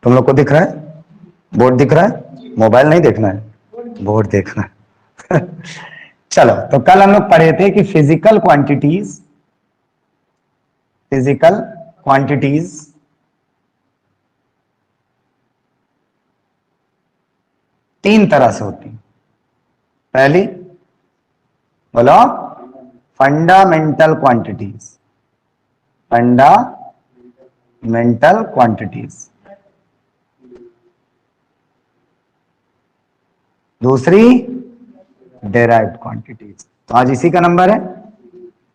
तुम लोग को दिख रहा है? बोर्ड दिख रहा है? मोबाइल नहीं देखना है, बोर्ड देखना है। चलो, तो कल हम लोग पढ़े थे कि फिजिकल क्वांटिटीज तीन तरह से होती। पहली बोलो, फंडामेंटल क्वांटिटीज। दूसरी डेराइव्ड क्वांटिटीज। तो आज इसी का नंबर है।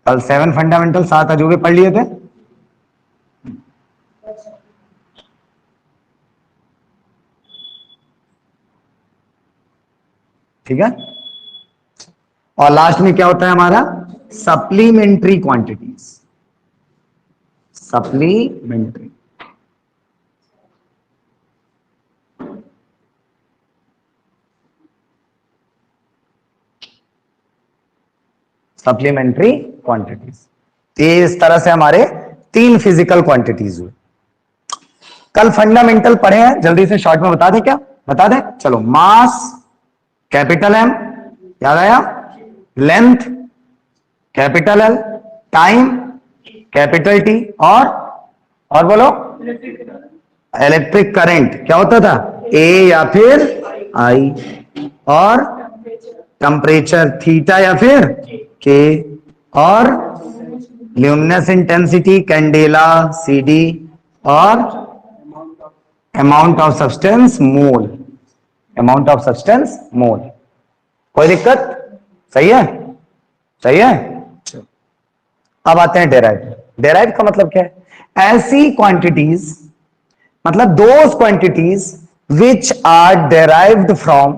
कल 7 फंडामेंटल 7 अजूबे पढ़ लिए थे। ठीक है, और लास्ट में क्या होता है हमारा? Supplementary quantities. Supplementary supplementary quantities. ये इस तरह से हमारे 3 फिजिकल क्वांटिटीज हुए। कल फंडामेंटल पढ़े हैं, जल्दी से शॉर्ट में बता दें क्या? बता दें, चलो। मास कैपिटल एम, याद आया? Length capital L, time capital T, और बोलो इलेक्ट्रिक करंट क्या होता था? ए या फिर आई, और टेम्परेचर थीटा या फिर के, और luminous intensity candela C D, और अमाउंट ऑफ सब्सटेंस मोल। कोई दिक्कत? सही है? सही है। अब आते हैं डेराइव का मतलब क्या है? ऐसी क्वांटिटीज, मतलब those quantities which are derived from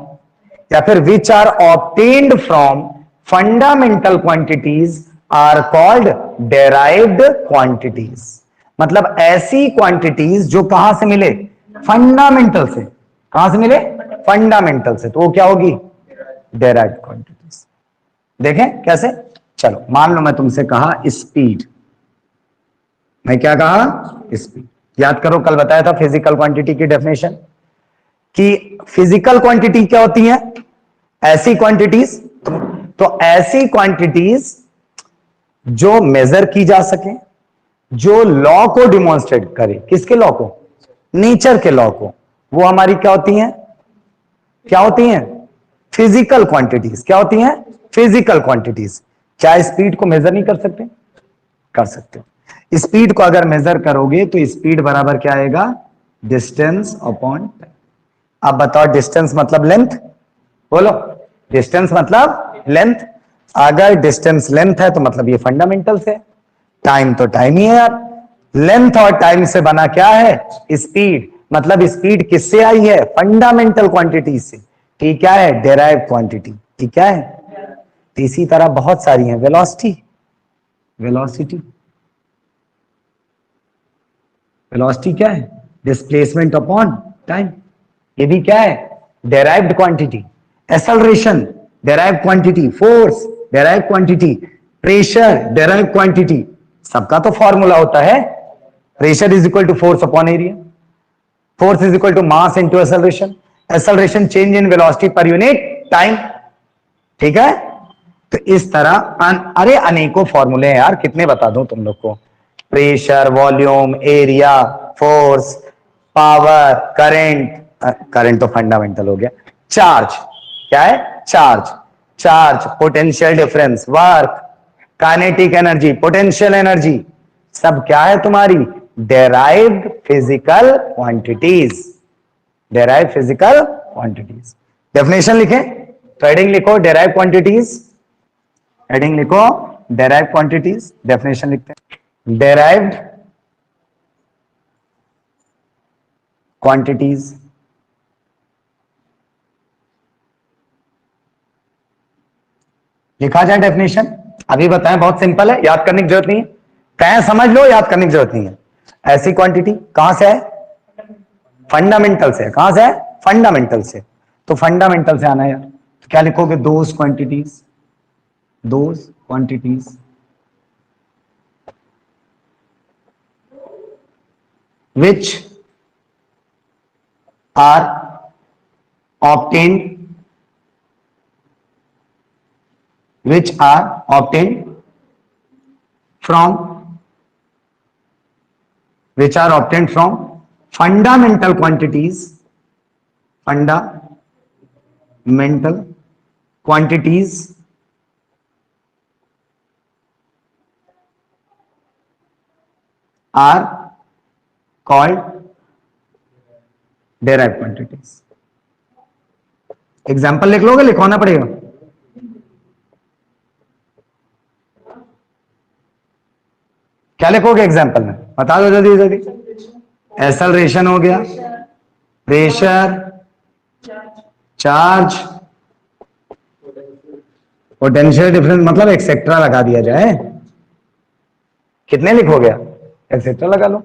या फिर which are obtained from fundamental quantities are called derived quantities. मतलब ऐसी क्वांटिटीज जो कहां से मिले? फंडामेंटल से। कहां से मिले? फंडामेंटल से। तो वो क्या होगी? Derived quantities. देखें कैसे? चलो, मान लो मैं तुमसे कहा स्पीड। मैं क्या कहा? स्पीड। याद करो, कल बताया था फिजिकल क्वांटिटी की डेफिनेशन, कि फिजिकल क्वांटिटी क्या होती है? ऐसी क्वांटिटीज, तो ऐसी क्वांटिटीज जो मेजर की जा सके, जो लॉ को डिमॉन्स्ट्रेट करे। किसके लॉ को? नेचर के लॉ को। वो हमारी क्या होती हैं? क्या होती हैं? Physical quantities. क्या होती हैं? Physical quantities. क्या स्पीड को मेजर नहीं कर सकते? कर सकते हो। स्पीड को अगर मेजर करोगे तो स्पीड बराबर क्या आएगा? Distance upon time. अब बताओ, डिस्टेंस मतलब लेंथ? बोलो, डिस्टेंस मतलब लेंथ। अगर डिस्टेंस लेंथ है तो मतलब ये फंडामेंटल से। टाइम तो टाइम ही है यार। लेंथ और टाइम से बना क्या है? स्पीड। मतलब स्पीड किससे आई है? फंडामेंटल क्वांटिटी से। ठीक क्या है? Derive quantity. ठीक क्या है? तो इसी तरह बहुत सारी हैं। वेलोसिटी क्या है? Displacement upon time. ये भी क्या है? Derived quantity. Acceleration derived quantity. Force derived quantity. Pressure derived quantity. सबका तो फॉर्मूला होता है, pressure is equal to force upon area, force is equal to mass into acceleration, acceleration change in velocity per unit time. ठीक है? तो इस तरह अरे अनेकों फॉर्मूले हैं यार, कितने बता दूं तुम लोग को? Pressure, volume, area, force, power, current तो फंडामेंटल हो गया। चार्ज क्या है? Charge potential difference, work, kinetic energy, potential energy, सब क्या है तुम्हारी? Derived physical quantities. Derive physical quantities. Definition लिखें तो हेडिंग लिखो डेराइव क्वांटिटीज। हेडिंग लिखो डेराइव क्वांटिटीज। डेफिनेशन लिखते हैं, डेराइव्ड क्वांटिटीज लिखा जाए डेफिनेशन। अभी बताएं, बहुत सिंपल है, याद करने की जरूरत नहीं है। कहें समझ लो, याद करने की जरूरत नहीं है। ऐसी क्वांटिटी कहां से है? फंडामेंटल से। कहां से है? फंडामेंटल से। तो फंडामेंटल से आना है यार, तो क्या लिखोगे? Those quantities which are obtained which are obtained from which are obtained from fundamental quantities are called derived quantities. Example लिख लोगे, लिखवाना पड़ेगा? क्या लिखोगे एग्जाम्पल में, बता दो जल्दी जल्दी। एक्सेलरेशन हो गया, प्रेशर, चार्ज, पोटेंशियल डिफरेंस, मतलब एक्सेट्रा लगा दिया जाए। कितने लिखोगे आप? एक्सेट्रा लगा लो।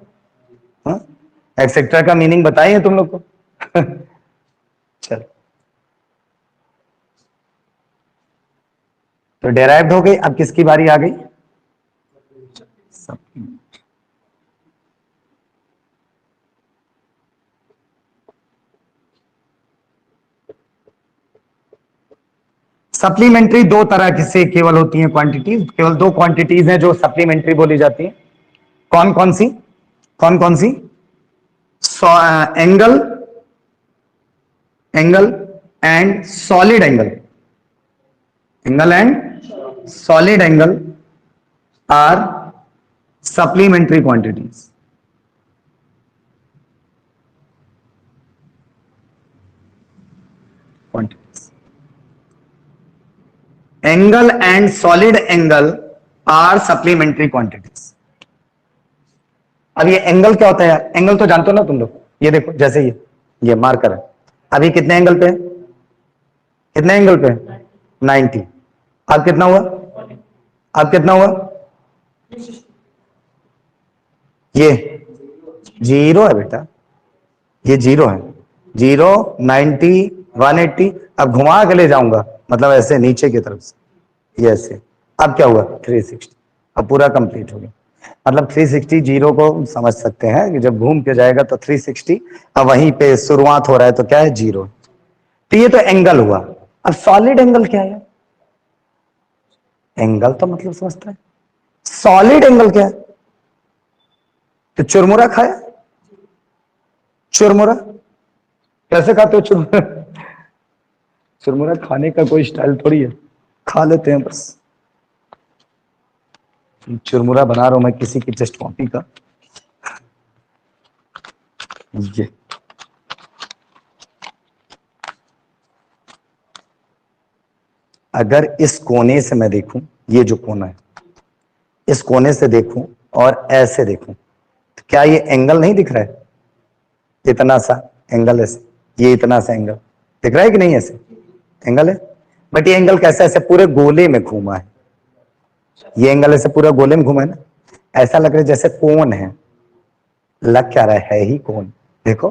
एक्सेट्रा का मीनिंग बताइए तुम लोग को। चलो, तो डेराइव्ड हो गई। अब किसकी बारी आ गई? सप्लीमेंट्री दो तरह की से केवल होती हैं क्वांटिटीज, केवल दो क्वांटिटीज हैं जो सप्लीमेंट्री बोली जाती है। कौन कौन सी? कौन कौन सी? Angle and solid angle. Angle and solid angle are supplementary quantities. Angle and solid angle are supplementary quantities. अब ये एंगल क्या होता है यार? एंगल तो जानते हो ना तुम लोग। ये देखो, जैसे ये मार्कर है, अभी कितने एंगल पे? कितने एंगल पे? 90। अब कितना हुआ? अब कितना हुआ? ये 0 है बेटा, ये 0 है। 0, 90, 180। अब घुमा के ले जाऊंगा, मतलब ऐसे नीचे की तरफ से, ये ऐसे। अब क्या हुआ? 360। अब पूरा कंप्लीट हो गया। मतलब 360 जीरो को समझ सकते हैं कि जब घूम के जाएगा तो 360, अब वहीं पे शुरुआत हो रहा है तो क्या है? 0। तो ये तो एंगल हुआ। अब सॉलिड एंगल क्या है? एंगल तो मतलब समझता है, सॉलिड एंगल क्या है? तो चुरमुरा खाया? चुरमुरा कैसे खाते हो? चुरमुरा, चुरमुरा खाने का कोई स्टाइल थोड़ी है, खा लेते हैं बस। चुरमुरा बना रहा हूं मैं किसी की जस्ट कॉपी का। ये अगर इस कोने से मैं देखूं, ये जो कोना है, इस कोने से देखूं और ऐसे देखूं, तो क्या ये एंगल नहीं दिख रहा है? इतना सा एंगल है, ये इतना सा एंगल दिख रहा है कि नहीं? ऐसे एंगल है, बट ये एंगल कैसा? ऐसे पूरे गोले में घूमा है। ये एंगल ऐसे पूरा गोले में घूमा है ना, ऐसा लग रहा है जैसे कोन है। लग क्या रहा है ही कोन। देखो,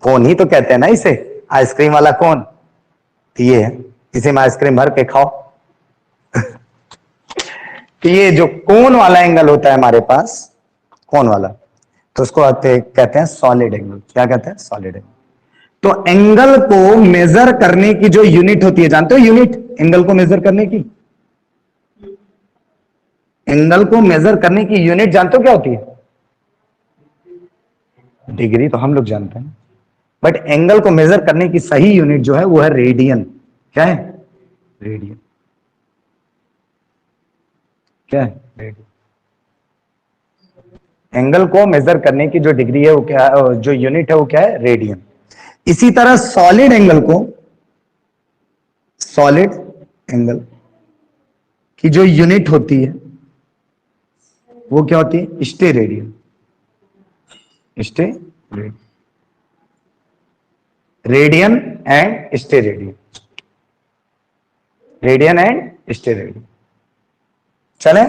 कोन ही तो कहते हैं ना इसे, आइसक्रीम वाला कोन। तो ये है, इसे में आइसक्रीम भर के खाओ। तो ये जो कोन वाला एंगल होता है हमारे पास, कोन वाला, तो उसको कहते हैं सॉलिड एंगल। क्या कहते हैं? Solid angle. तो एंगल को मेजर करने की जो यूनिट होती है, जानते हो यूनिट एंगल को मेजर करने की? एंगल को मेजर करने की यूनिट जानते हो क्या होती है? डिग्री तो हम लोग जानते हैं, बट एंगल को मेजर करने की सही यूनिट जो है वो है रेडियन। क्या है? रेडियन। क्या है? रेडियन। एंगल को मेजर करने की जो डिग्री है वो क्या है, जो यूनिट है वो क्या है? रेडियन। इसी तरह सॉलिड एंगल को, सॉलिड एंगल की जो यूनिट होती है वो क्या होती है? Stay radian. Stay radian, radian and stay radian, radian and stay radian. चले,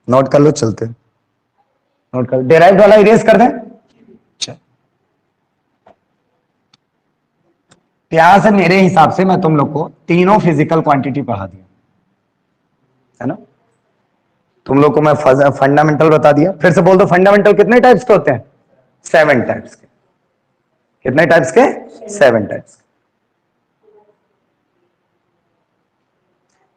नोट कर लो, चलते नोट कर। डेराइव्ड वाला इरेज कर दें। यहां से मेरे हिसाब से मैं तुम लोग को तीनों फिजिकल क्वांटिटी पढ़ा दिया है ना। तुम लोग को मैं फंडामेंटल बता दिया। फिर से बोल दो, फंडामेंटल कितने टाइप्स के होते हैं? 7 टाइप्स के। कितने टाइप्स के? 7 टाइप्स।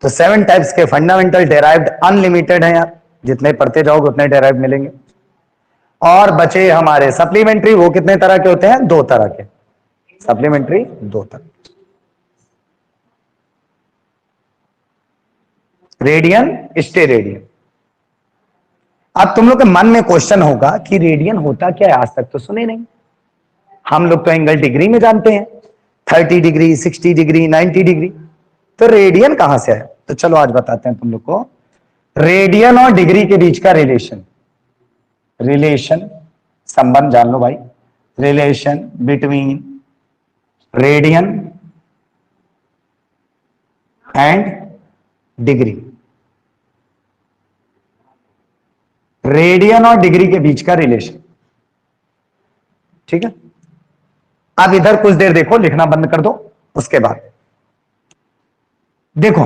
तो 7 टाइप्स के फंडामेंटल डेराइव्ड अनलिमिटेड है यार, जितने पढ़ते जाओगे उतने डेराइव्ड मिलेंगे। और बचे हमारे सप्लीमेंट्री, वो कितने तरह के होते हैं? 2 तरह के। सप्लीमेंट्री 2 तरह, रेडियन, स्टेरेडियन। अब तुम लोग के मन में क्वेश्चन होगा कि रेडियन होता क्या है? आज तक तो सुने नहीं। हम लोग तो एंगल डिग्री में जानते हैं, 30 डिग्री, 60 डिग्री, 90 डिग्री। तो रेडियन कहां से आया? तो चलो आज बताते हैं तुम लोग को रेडियन और डिग्री के बीच का रिलेशन। संबंध जान लो भाई। Relation between radian and degree. Radian और डिग्री के बीच का रिलेशन, ठीक है। अब इधर कुछ देर देखो, लिखना बंद कर दो। उसके बाद देखो,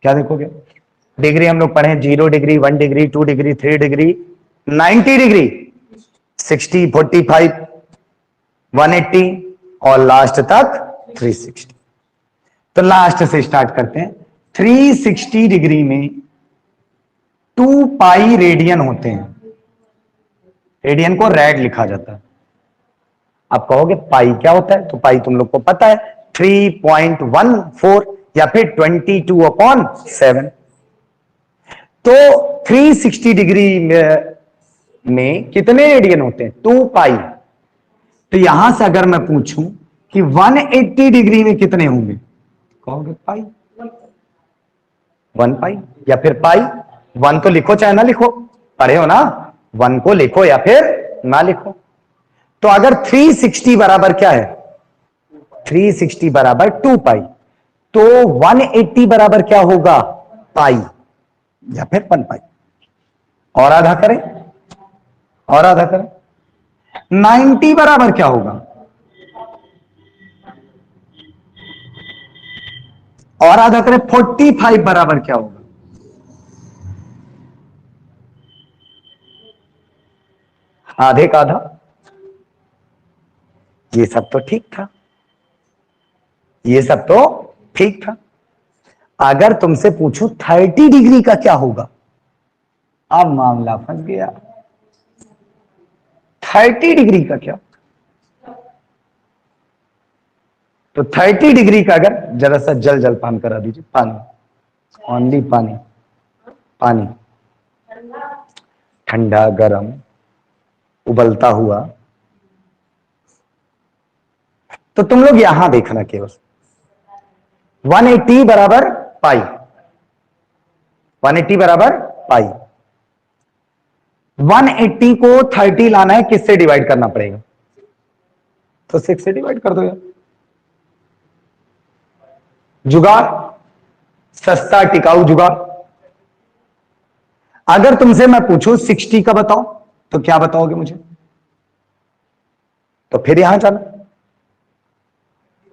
क्या देखोगे? डिग्री हम लोग पढ़े 0 degree, 1 degree, 2 degree, 3 degree, 90 degree, 60, 45, 180 और लास्ट तक 360। तो लास्ट से स्टार्ट करते हैं। 360 डिग्री में 2 पाई रेडियन होते हैं। रेडियन को रेड लिखा जाता है। आप कहोगे पाई क्या होता है? तो पाई तुम लोग को पता है, 3.14 या फिर 22/7। तो 360 डिग्री में कितने रेडियन होते हैं? 2 पाई। तो यहां से अगर मैं पूछूं कि 180 डिग्री में कितने होंगे, कहोगे पाई, 1 पाई या फिर पाई। 1 तो लिखो चाहे ना लिखो, पढ़े हो ना, 1 को लिखो या फिर ना लिखो। तो अगर 360 बराबर क्या है? 360 बराबर 2 पाई, तो 180 बराबर क्या होगा? पाई या फिर 1 पाई। और आधा करें, और आधा करें। 90 बराबर क्या होगा? और आधा करें। 45 बराबर क्या होगा? आधे का आधा। ये सब तो ठीक था, ये सब तो ठीक था। अगर तुमसे पूछूं 30 डिग्री का क्या होगा, अब मामला फंस गया। 30 डिग्री का क्या? तो 30 डिग्री का अगर जरा सा जल पान करा दीजिए, पानी, ओनली पानी, पानी, ठंडा गरम उबलता हुआ। तो तुम लोग यहां देखना केवल 180 बराबर पाई, 180 बराबर पाई। 180 को 30 लाना है, किससे डिवाइड करना पड़ेगा? तो 6 से डिवाइड कर दो यार। जुगाड़, सस्ता टिकाऊ जुगाड़। अगर तुमसे मैं पूछूं 60 का बताओ, तो क्या बताओगे मुझे? तो फिर यहां जाना,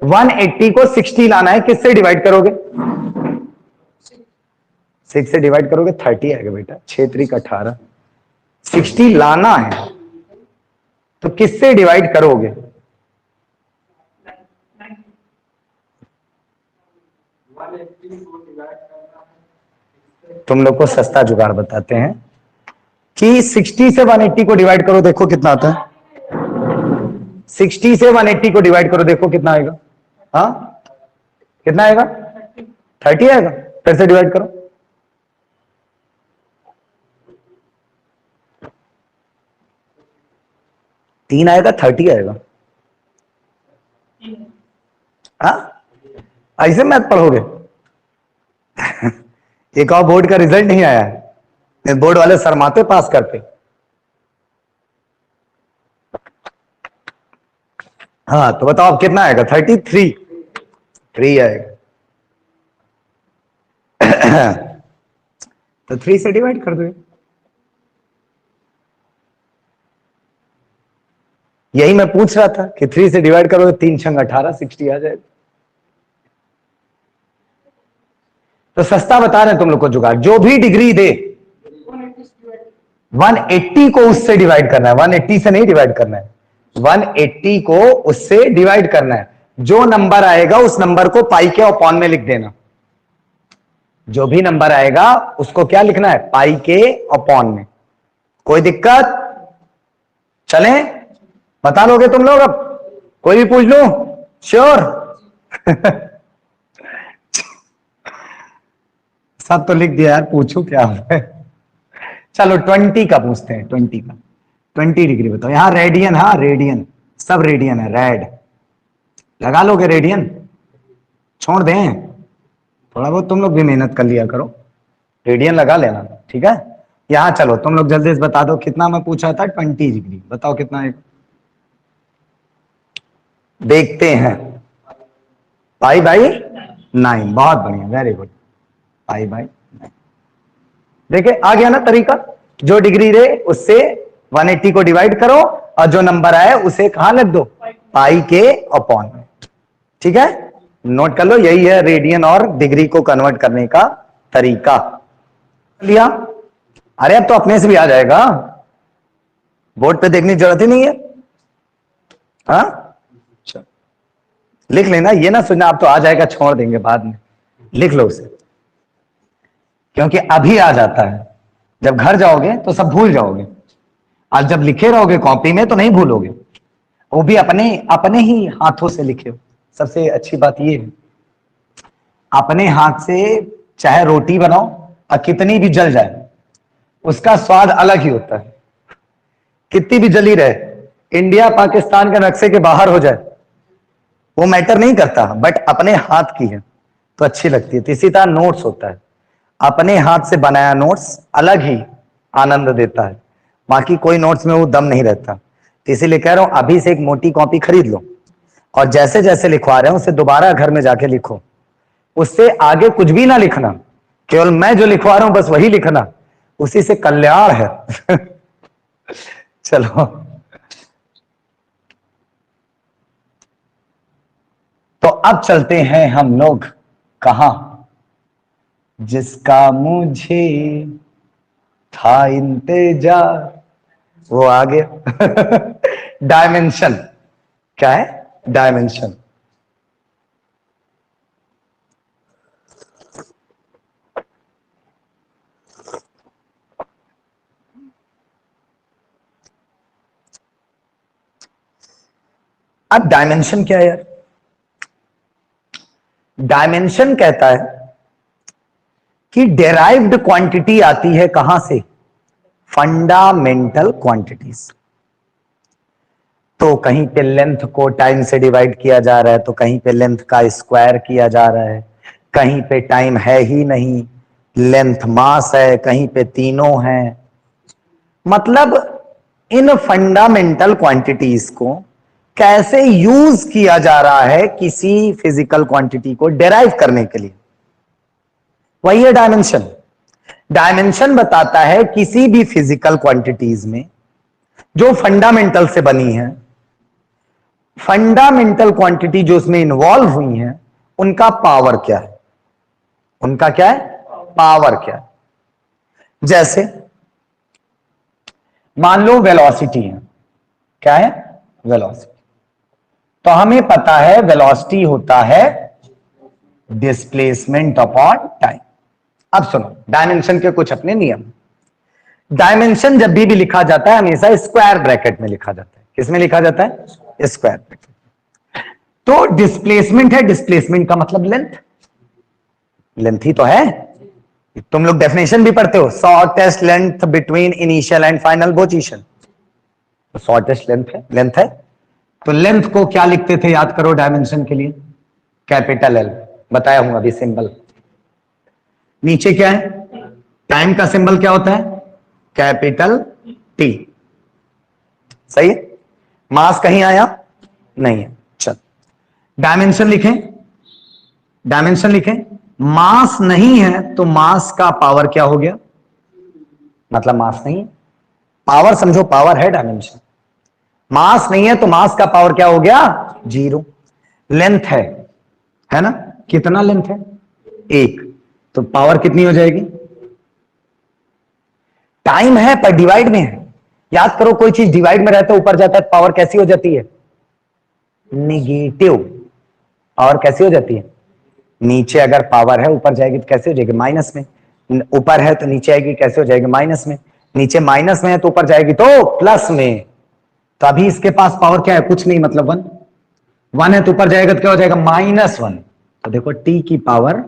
180 को 60 लाना है, किससे डिवाइड करोगे? 6 से डिवाइड करोगे 30 आएगा बेटा, 6 3 18। 60 लाना है तो किससे डिवाइड करोगे? तुम लोग को सस्ता जुगाड़ बताते हैं कि 60 से 180 को डिवाइड करो, देखो कितना आता है। 60 से 180 को डिवाइड करो, देखो कितना आएगा। हाँ, कितना आएगा? 30 आएगा। फिर से डिवाइड करो, तीन आएगा, 30 आएगा। हाँ, ऐसे मैथ पढ़ोगे? एक और बोर्ड का रिजल्ट नहीं आया है, बोर्ड वाले शर्माते पास करते। हाँ, तो बताओ अब कितना आएगा? 33, 3 आएगा। तो 3 से डिवाइड कर दो। यही मैं पूछ रहा था कि 3 से डिवाइड करोगे, 3 छंग 18, 60 आ जाएगा। तो सस्ता बता रहे हैं तुम लोग को जुगाड़, जो भी डिग्री दे 180 को उससे डिवाइड करना है, 180 से नहीं डिवाइड करना है। 180 को उससे डिवाइड करना है। जो नंबर आएगा उस नंबर को पाई के अपॉन में लिख देना। जो भी नंबर आएगा उसको क्या लिखना है? पाई के अपॉन में। कोई दिक्कत? चलें, बता लोगे तुम लोग? अब कोई भी पूछ लो? श्योर? सब तो लिख दिया यार, पूछू क्या है? चलो 20 का पूछते हैं। 20 का 20 डिग्री बताओ। यहां रेडियन, हाँ रेडियन, सब रेडियन है। रेड लगा लोगे? रेडियन छोड़ दें? थोड़ा बहुत तुम लोग भी मेहनत कर लिया करो, रेडियन लगा लेना, ठीक है? यहां चलो तुम लोग जल्दी से बता दो कितना मैं पूछा था। 20 डिग्री बताओ कितना है? देखते हैं। पाई बाई 9, बहुत बढ़िया, वेरी गुड। Pi by 9। देखिए आ गया ना तरीका। जो डिग्री रहे उससे 180 को डिवाइड करो और जो नंबर आए उसे कहां लिख दो? पाई के अपॉन में। ठीक है, नोट कर लो, यही है रेडियन और डिग्री को कन्वर्ट करने का तरीका। लिया? अरे अब तो अपने से भी आ जाएगा, बोर्ड पे देखने की जरूरत ही नहीं है। हाँ लिख लेना, ये ना सोचना आप तो आ जाएगा छोड़ देंगे बाद में। लिख लो उसे, क्योंकि अभी आ जाता है। जब घर जाओगे तो सब भूल जाओगे, आज जब लिखे रहोगे कॉपी में तो नहीं भूलोगे। वो भी अपने अपने ही हाथों से लिखे हो। सबसे अच्छी बात ये है, अपने हाथ से चाहे रोटी बनाओ और कितनी भी जल जाए उसका स्वाद अलग ही होता है। कितनी भी जली रहे, इंडिया पाकिस्तान के नक्शे के बाहर हो जाए वो मैटर नहीं करता, बट अपने हाथ की है तो अच्छी लगती है। तो इसी तरह नोट्स होता है, अपने हाथ से बनाया नोट्स अलग ही आनंद देता है, बाकी कोई नोट्स में वो दम नहीं रहता। तो इसीलिए कह रहा हूं अभी से एक मोटी कॉपी खरीद लो और जैसे जैसे लिखवा रहे हो उसे दोबारा घर में जाके लिखो। उससे आगे कुछ भी ना लिखना, केवल मैं जो लिखवा रहा हूं बस वही लिखना, उसी से कल्याण है। चलो तो अब चलते हैं हम लोग कहां? जिसका मुझे था इंतजार, वो आ गया। डायमेंशन। क्या है? डायमेंशन। अब डायमेंशन क्या है यार? डायमेंशन कहता है कि डेराइव्ड क्वांटिटी आती है कहां से? Fundamental quantities. तो कहीं पे लेंथ को टाइम से डिवाइड किया जा रहा है, तो कहीं पे लेंथ का स्क्वायर किया जा रहा है, कहीं पे टाइम है ही नहीं, लेंथ मास है, कहीं पे तीनों है। मतलब इन फंडामेंटल क्वांटिटीज को कैसे यूज किया जा रहा है किसी फिजिकल क्वांटिटी को डेराइव करने के लिए, वही है डायमेंशन। डायमेंशन बताता है किसी भी फिजिकल क्वांटिटीज में जो फंडामेंटल से बनी है, फंडामेंटल क्वांटिटी जो उसमें इन्वॉल्व हुई है उनका पावर क्या है? उनका क्या है? पावर क्या है? जैसे मान लो वेलोसिटी है। क्या है? वेलोसिटी। तो हमें पता है वेलोसिटी होता है डिस्प्लेसमेंट अपॉन टाइम। अब सुनो डायमेंशन के कुछ अपने नियम। डायमेंशन जब भी लिखा जाता है हमेशा स्क्वायर ब्रैकेट में लिखा जाता है। किसमें लिखा जाता है? Square bracket. तो डिस्प्लेसमेंट है, डिस्प्लेसमेंट का मतलब लेंथ। लेंथ ही तो है, तुम लोग डेफिनेशन भी पढ़ते हो, shortest length between initial and final position. तो शॉर्टेस्ट लेंथ है, लेंथ है। तो लेंथ को क्या लिखते थे याद करो डायमेंशन के लिए? Capital L. बताया हूं अभी सिंबल। नीचे क्या है? टाइम का सिंबल क्या होता है? Capital T. सही है? मास कहीं आया नहीं है। चल डायमेंशन लिखें, डायमेंशन लिखें। मास नहीं है तो मास का पावर क्या हो गया? मतलब मास नहीं है, पावर समझो, पावर है डायमेंशन। मास नहीं है तो मास का पावर क्या हो गया? 0। लेंथ है ना? कितना लेंथ है? 1, तो पावर कितनी हो जाएगी? टाइम है पर डिवाइड में है, याद करो, कोई चीज डिवाइड में रहता है, ऊपर जाता है, पावर कैसी हो जाती है? निगेटिव। पावर कैसी हो जाती है? नीचे अगर पावर है ऊपर जाएगी तो कैसे हो जाएगी? माइनस में। ऊपर है तो नीचे आएगी, कैसे हो जाएगी? माइनस में। नीचे माइनस में है तो ऊपर जाएगी तो प्लस में। तो अभी इसके पास पावर क्या है? कुछ नहीं, मतलब 1। 1 है तो ऊपर जाएगा तो क्या हो जाएगा? -1। तो देखो टी की पावर।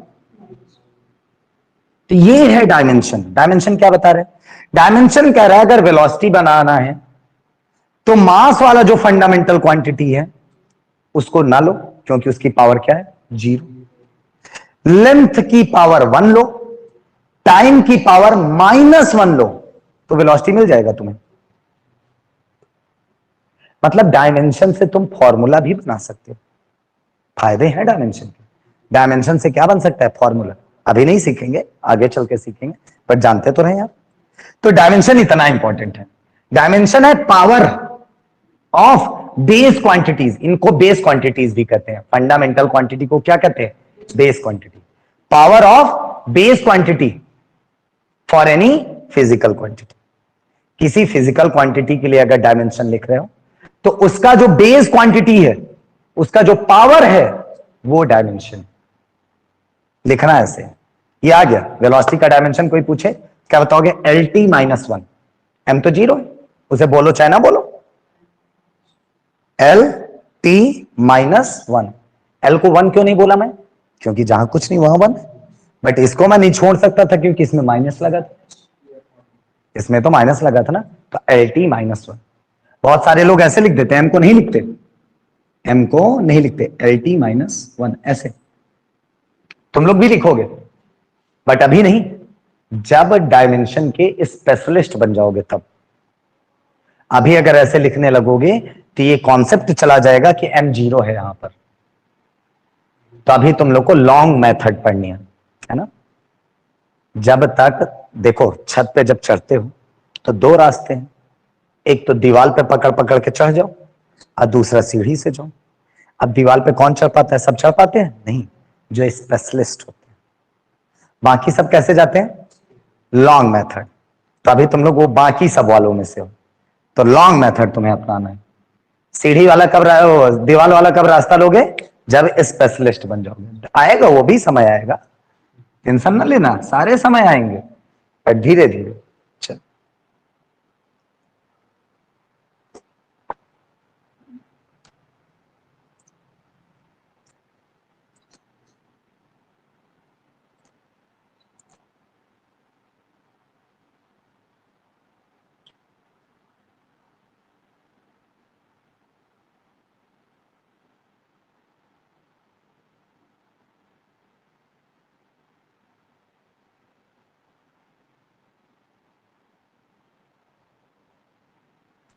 तो ये है डायमेंशन। डायमेंशन क्या बता रहे हैं? डायमेंशन कह रहा है अगर वेलोसिटी बनाना है तो मास वाला जो फंडामेंटल क्वांटिटी है उसको ना लो, क्योंकि उसकी पावर क्या है? 0। लेंथ की पावर 1 लो, टाइम की पावर -1 लो, तो वेलोसिटी मिल जाएगा तुम्हें। मतलब डायमेंशन से तुम फॉर्मूला भी बना सकते हो। फायदे हैं डायमेंशन के। डायमेंशन से क्या बन सकता है? फॉर्मूला। अभी नहीं सीखेंगे, आगे चल के सीखेंगे, बट जानते तो रहे आप। तो डायमेंशन इतना इंपॉर्टेंट है। डायमेंशन है पावर ऑफ बेस क्वांटिटीज। इनको बेस क्वांटिटीज भी कहते हैं। फंडामेंटल क्वांटिटी को क्या कहते हैं? Base quantity. Power of base quantity for any physical quantity. किसी फिजिकल क्वांटिटी के लिए अगर डायमेंशन लिख रहे हो तो उसका जो बेस क्वांटिटी है, उसका जो पावर है, वो डायमेंशन लिखना है ऐसे। ये आ गया। वेलोसिटी का डायमेंशन कोई पूछे क्या बताओगे? LT -1। m तो 0 है, उसे बोलो चाहे ना बोलो। LT -1। L को 1 क्यों नहीं बोला मैं? क्योंकि जहां कुछ नहीं वहां 1 है। बट इसको मैं नहीं छोड़ सकता था क्योंकि इसमें माइनस लगा था। इसमें तो माइनस लगा था ना, तो LT -1। बहुत सारे लोग ऐसे लिख देते हैं, m को नहीं लिखते। m को नहीं लिखते, LT -1 ऐसे तुम लोग भी लिखोगे, बट अभी नहीं। जब डायमेंशन के स्पेशलिस्ट बन जाओगे तब। अभी अगर ऐसे लिखने लगोगे तो ये कॉन्सेप्ट चला जाएगा कि m 0 है यहां पर। तो अभी तुम लोग को लॉन्ग मेथड पढ़नी है ना। जब तक देखो, छत पे जब चढ़ते हो तो दो रास्ते हैं। एक तो दीवार पे पकड़ पकड़ के चढ़ जाओ, और दूसरा सीढ़ी से जाओ। अब दीवार पे कौन चढ़ पाता है? सब चढ़ पाते हैं? नहीं, जो स्पेशलिस्ट होते हैं। बाकी सब कैसे जाते हैं? Long method. तो अभी तुम लोग वो बाकी सब वालों में से हो, तो लॉन्ग मेथड तुम्हें अपनाना है। सीढ़ी वाला कब दीवार वाला कब रास्ता लोगे? जब स्पेशलिस्ट बन जाओगे। आएगा, वो भी समय आएगा, टेंशन ना लेना, सारे समय आएंगे, पर धीरे धीरे। चल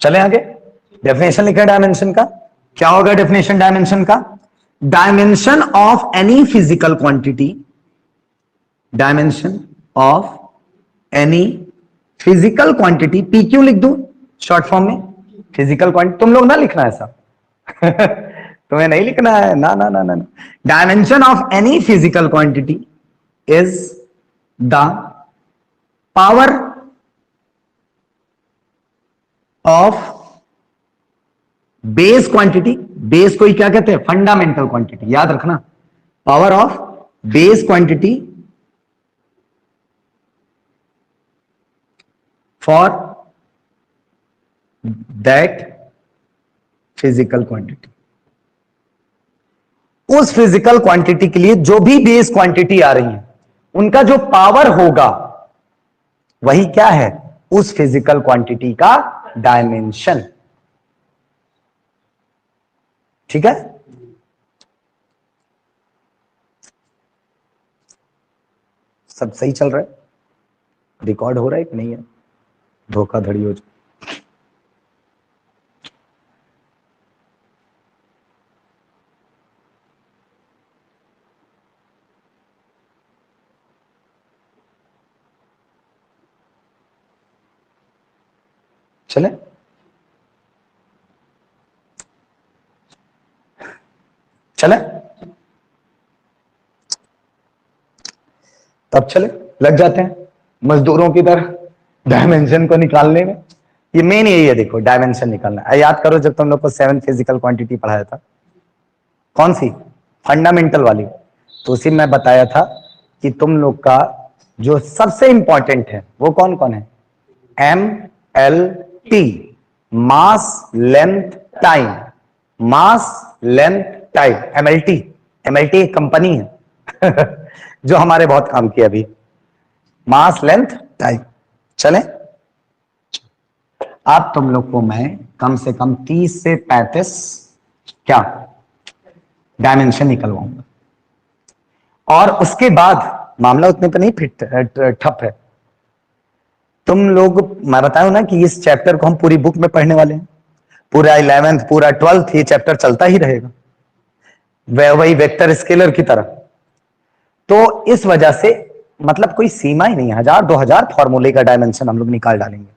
चले आगे। डेफिनेशन लिखा है डायमेंशन का। क्या होगा डेफिनेशन डायमेंशन का? Dimension of any physical quantity. Dimension of any physical quantity. P क्यों लिख दूं शॉर्ट फॉर्म में? Physical quantity. तुम लोग ना लिखना ऐसा। तुम्हें नहीं लिखना है, ना ना ना ना। Dimension of any physical quantity is the power of base quantity. Base को ही क्या कहते हैं? Fundamental quantity. याद रखना, power of base quantity for that physical quantity. उस फिजिकल क्वांटिटी के लिए जो भी बेस क्वांटिटी आ रही है, उनका जो पावर होगा वही क्या है? उस फिजिकल क्वांटिटी का डायमेंशन। ठीक है? सब सही चल रहा है? रिकॉर्ड हो रहा है कि नहीं है? धोखाधड़ी हो जाए। चले चले तब चले, लग जाते हैं मजदूरों की तरह डायमेंशन को निकालने में। ये मेन यही है, देखो डायमेंशन निकालना है। याद करो जब तुम लोग को 7 फिजिकल क्वांटिटी पढ़ाया था, कौन सी? फंडामेंटल वाली। तो उसी में बताया था कि तुम लोग का जो सबसे इंपॉर्टेंट है वो कौन कौन है? MLT, मास लेंथ टाइम। मास लेंथ टाइम, MLT। MLT एक कंपनी है जो हमारे बहुत काम किया अभी। मास लेंथ टाइम। चले, अब तुम लोग को मैं कम से कम 30 से 35 क्या डायमेंशन निकलवाऊंगा, और उसके बाद मामला उतने पर नहीं फिट ठप है। तुम लोग, मैं बताऊं ना कि इस चैप्टर को हम पूरी बुक में पढ़ने वाले हैं, पूरा 11th पूरा 12th ये चैप्टर चलता ही रहेगा, वही वेक्टर स्केलर की तरह। तो इस वजह से मतलब कोई सीमा ही नहीं है, 1000-2000 फॉर्मूले का डायमेंशन हम लोग निकाल डालेंगे,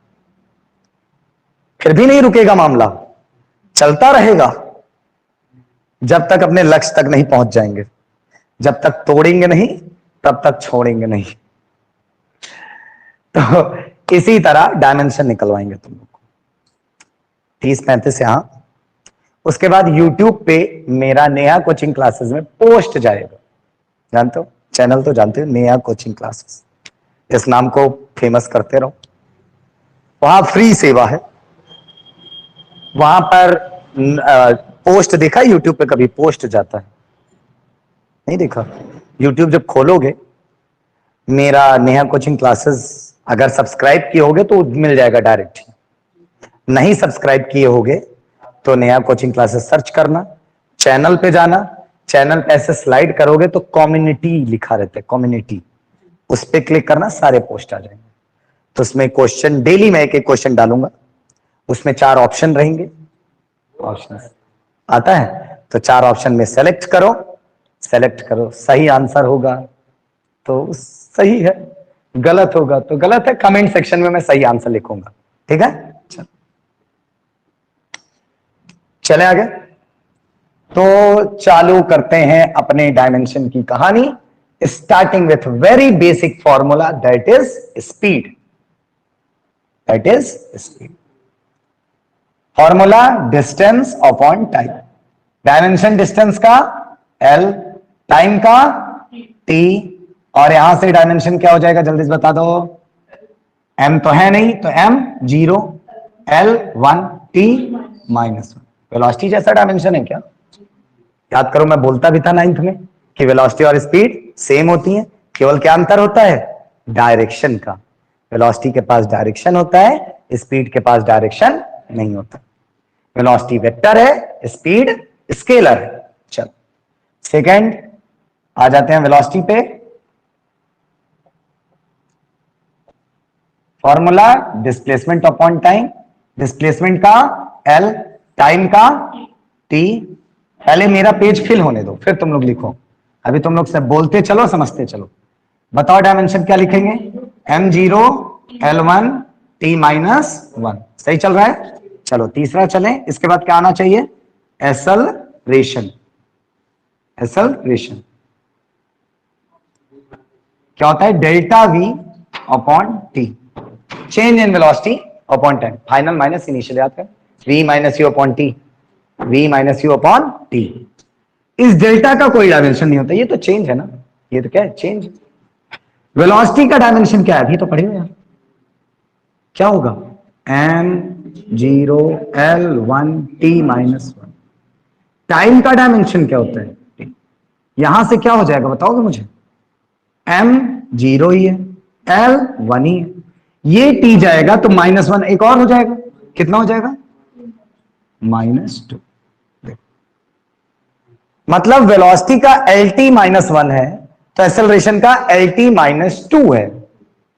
फिर भी नहीं रुकेगा मामला, चलता रहेगा जब तक अपने लक्ष्य तक नहीं पहुंच जाएंगे। जब तक तोड़ेंगे नहीं तब तक छोड़ेंगे नहीं। तो इसी तरह डायमेंशन निकलवाएंगे तुम लोग को 30-35 यहां। उसके बाद YouTube पे मेरा नया कोचिंग क्लासेस में पोस्ट जाएगा, जानते हो चैनल तो जानते हो, नया कोचिंग क्लासेस, इस नाम को फेमस करते रहो। वहां फ्री सेवा है, वहां पर पोस्ट देखा YouTube पे कभी पोस्ट जाता है? नहीं देखा। YouTube जब खोलोगे मेरा नया कोचिंग क्लासेस अगर सब्सक्राइब किए होगे तो मिल जाएगा डायरेक्ट, नहीं सब्सक्राइब किए होगे तो नया कोचिंग क्लासेस सर्च करना, चैनल पे जाना, चैनल पे ऐसे स्लाइड करोगे तो कम्युनिटी लिखा रहता है, कम्युनिटी, उस पे क्लिक करना, सारे पोस्ट आ जाएंगे। तो उसमें क्वेश्चन डेली मैं एक क्वेश्चन डालूंगा, उसमें 4 ऑप्शन रहेंगे। ऑप्शन आता है तो 4 ऑप्शन में सेलेक्ट करो, सेलेक्ट करो, सही आंसर होगा तो सही है, गलत होगा तो गलत है, कमेंट सेक्शन में मैं सही आंसर लिखूंगा, ठीक है। चले आगे, तो चालू करते हैं अपने डायमेंशन की कहानी, starting with very basic formula that is speed. That is speed formula, distance upon time. Dimension distance का L, टाइम का T, और यहां से डायमेंशन क्या हो जाएगा जल्दी से बता दो? M तो है नहीं तो M 0, L 1, T -1। वेलोसिटी जैसा डायमेंशन है क्या? याद करो मैं बोलता भी था 9th में कि वेलोसिटी और स्पीड सेम होती है, केवल क्या अंतर होता है? डायरेक्शन का। वेलोसिटी के पास डायरेक्शन होता है, स्पीड के पास डायरेक्शन नहीं होता। वेलोसिटी वेक्टर है, स्पीड स्केलर है। चलो सेकंड आ जाते हैं वेलोसिटी पे। Formula displacement upon time, displacement का L, टाइम का T। पहले मेरा पेज फिल होने दो फिर तुम लोग लिखो, अभी तुम लोग से बोलते चलो समझते चलो। बताओ डायमेंशन क्या लिखेंगे? M0, L1, T -1। सही चल रहा है? चलो तीसरा चले, इसके बाद क्या आना चाहिए? एक्सेलरेशन। एक्सेलरेशन क्या होता है? Delta V upon T, change in velocity upon time, final minus initial. याद कर, V - U upon T, V - U upon T। इस डेल्टा का कोई डायमेंशन नहीं होता, ये तो चेंज है ना, ये तो क्या है? चेंज। वेलोसिटी का डायमेंशन क्या है अभी तो पढ़े हो यार, क्या होगा? M0, L1, T -1। टाइम का डायमेंशन क्या होता है? यहां से क्या हो जाएगा बताओगे मुझे? M0 ही है, L1 ही है, ये T जाएगा तो -1 एक और हो जाएगा, कितना हो जाएगा? -2। मतलब वेलोसिटी का LT -1 है तो एक्सेलरेशन का LT -2 है,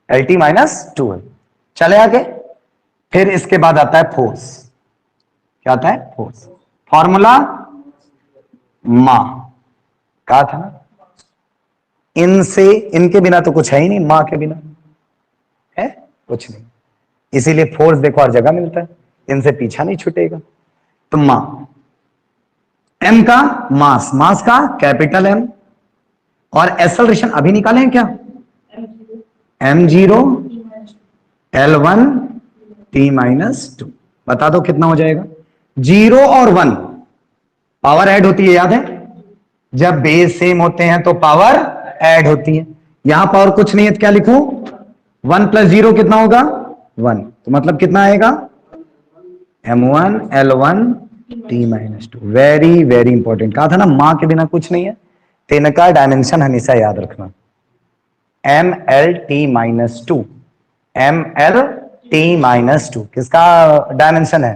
LT -2 है। चले आगे, फिर इसके बाद आता है फोर्स। क्या आता है? फोर्स। फॉर्मूला मा, कहा था ना, इनसे, इनके बिना तो कुछ है ही नहीं, मां के बिना है कुछ नहीं, इसीलिए फोर्स देखो हर जगह मिलता है, इनसे पीछा नहीं छूटेगा। तो मां, M का मास, मास का कैपिटल M, और एक्सेलरेशन अभी निकालें क्या? M0, L1, t minus 2। बता दो कितना हो जाएगा। 0 और 1 पावर ऐड होती है, याद है? जब बेस सेम होते हैं तो पावर ऐड होती है। यहां पावर कुछ नहीं है तो क्या लिखूं? 1 प्लस 0 कितना होगा? 1। तो मतलब कितना आएगा? m1 l1 t minus 2। Very very important. कहा था ना मां के बिना कुछ नहीं है, तो इनका डायमेंशन हमेशा याद रखना। M L T minus 2, M L T minus 2 किसका डायमेंशन है?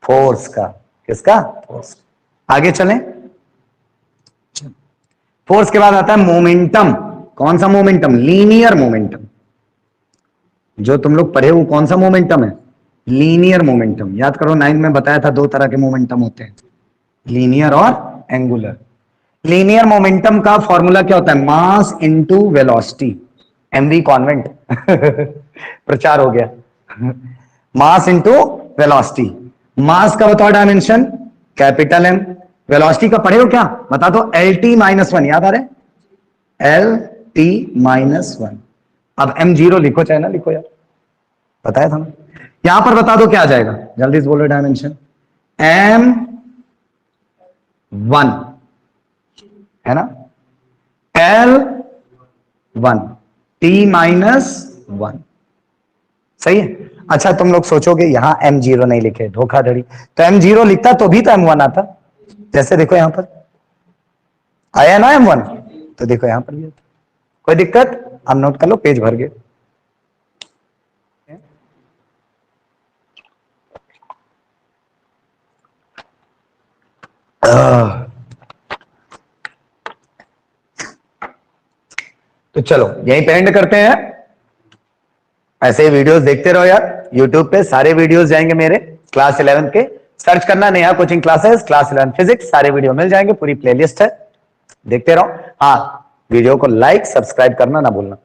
फोर्स का। किसका? फोर्स। आगे चलें। फोर्स के बाद आता है मोमेंटम। कौन सा मोमेंटम? Linear momentum. जो तुम लोग पढ़े वो कौन सा मोमेंटम है? Linear momentum. याद करो, 9 में बताया था दो तरह के मोमेंटम होते हैं, लीनियर और एंगुलर। लीनियर मोमेंटम का फॉर्मूला क्या होता है? Mass into velocity. M v convent प्रचार हो गया। मास इनटू वेलोसिटी। मास का बताओ डायमेंशन? Capital M. वेलोसिटी का पढ़े हो क्या? बता दो। एल टी माइनस 1 याद आ रहा है? L T minus 1। अब एम जीरो लिखो चाहे ना लिखो यार, बताया था ना। यहां पर बता दो क्या आ जाएगा, जल्दी से बोलो डायमेंशन। एम 1 है ना, एल 1, टी माइनस 1। सही है। अच्छा तुम लोग सोचोगे यहां एम जीरो नहीं लिखे, धोखाधड़ी। तो एम जीरो लिखता तो भी तो M1 आता। जैसे देखो यहां पर आया ना M1, तो देखो यहां पर भी आता। कोई दिक्कत? आप नोट कर लो, पेज भर गए। तो चलो यहीं पे एंड करते हैं। ऐसे ही वीडियोस देखते रहो यार, यूट्यूब पे सारे वीडियोस जाएंगे मेरे क्लास 11 के। सर्च करना Neha coaching classes class 11 physics, सारे वीडियो मिल जाएंगे, पूरी प्लेलिस्ट है, देखते रहो। हाँ, वीडियो को लाइक सब्सक्राइब करना ना भूलना।